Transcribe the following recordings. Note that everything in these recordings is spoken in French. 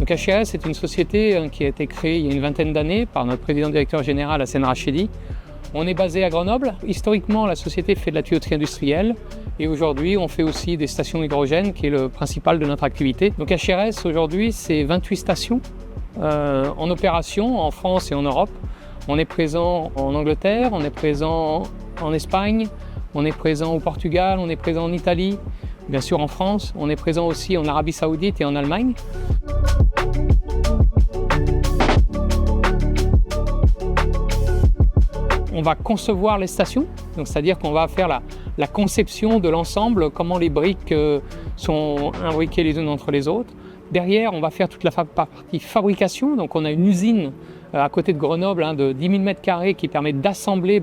Donc HRS, c'est une société qui a été créée il y a une vingtaine d'années par notre président-directeur général Hassan Rachedi. On est basé à Grenoble. Historiquement, la société fait de la tuyauterie industrielle et aujourd'hui, on fait aussi des stations hydrogène qui est le principal de notre activité. Donc HRS, aujourd'hui, c'est 28 stations en opération en France et en Europe. On est présent en Angleterre, on est présent en Espagne, on est présent au Portugal, on est présent en Italie, bien sûr en France, on est présent aussi en Arabie Saoudite et en Allemagne. On va concevoir les stations, c'est-à-dire qu'on va faire la conception de l'ensemble, comment les briques sont imbriquées les unes entre les autres. Derrière, on va faire toute la partie fabrication, donc on a une usine à côté de Grenoble de 10 000 m² qui permet d'assembler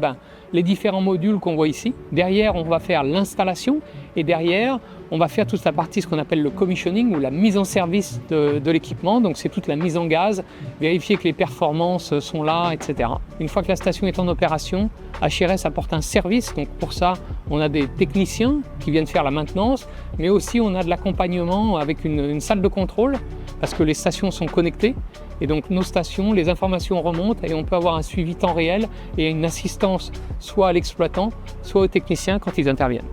les différents modules qu'on voit ici. Derrière, on va faire l'installation et derrière, on va faire toute la partie, ce qu'on appelle le commissioning ou la mise en service de l'équipement. Donc c'est toute la mise en gaz, vérifier que les performances sont là, etc. Une fois que la station est en opération, HRS apporte un service. Donc pour ça, on a des techniciens qui viennent faire la maintenance, mais aussi on a de l'accompagnement avec une salle de contrôle parce que les stations sont connectées. Et donc nos stations, les informations remontent et on peut avoir un suivi temps réel et une assistance soit à l'exploitant, soit aux techniciens quand ils interviennent.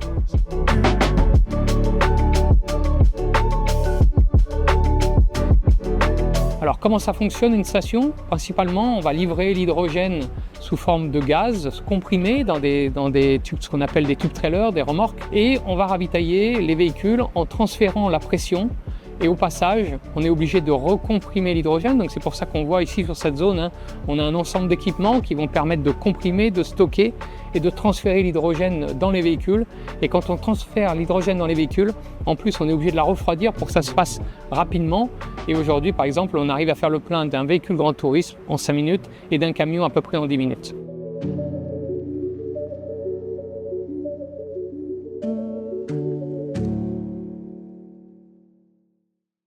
Alors comment ça fonctionne une station? Principalement, on va livrer l'hydrogène sous forme de gaz comprimé dans des tubes, ce qu'on appelle des tubes trailers, des remorques, et on va ravitailler les véhicules en transférant la pression. Et au passage, on est obligé de recomprimer l'hydrogène. Donc c'est pour ça qu'on voit ici sur cette zone, on a un ensemble d'équipements qui vont permettre de comprimer, de stocker et de transférer l'hydrogène dans les véhicules. Et quand on transfère l'hydrogène dans les véhicules, en plus on est obligé de la refroidir pour que ça se passe rapidement. Et aujourd'hui, par exemple, on arrive à faire le plein d'un véhicule grand tourisme en 5 minutes et d'un camion à peu près en 10 minutes.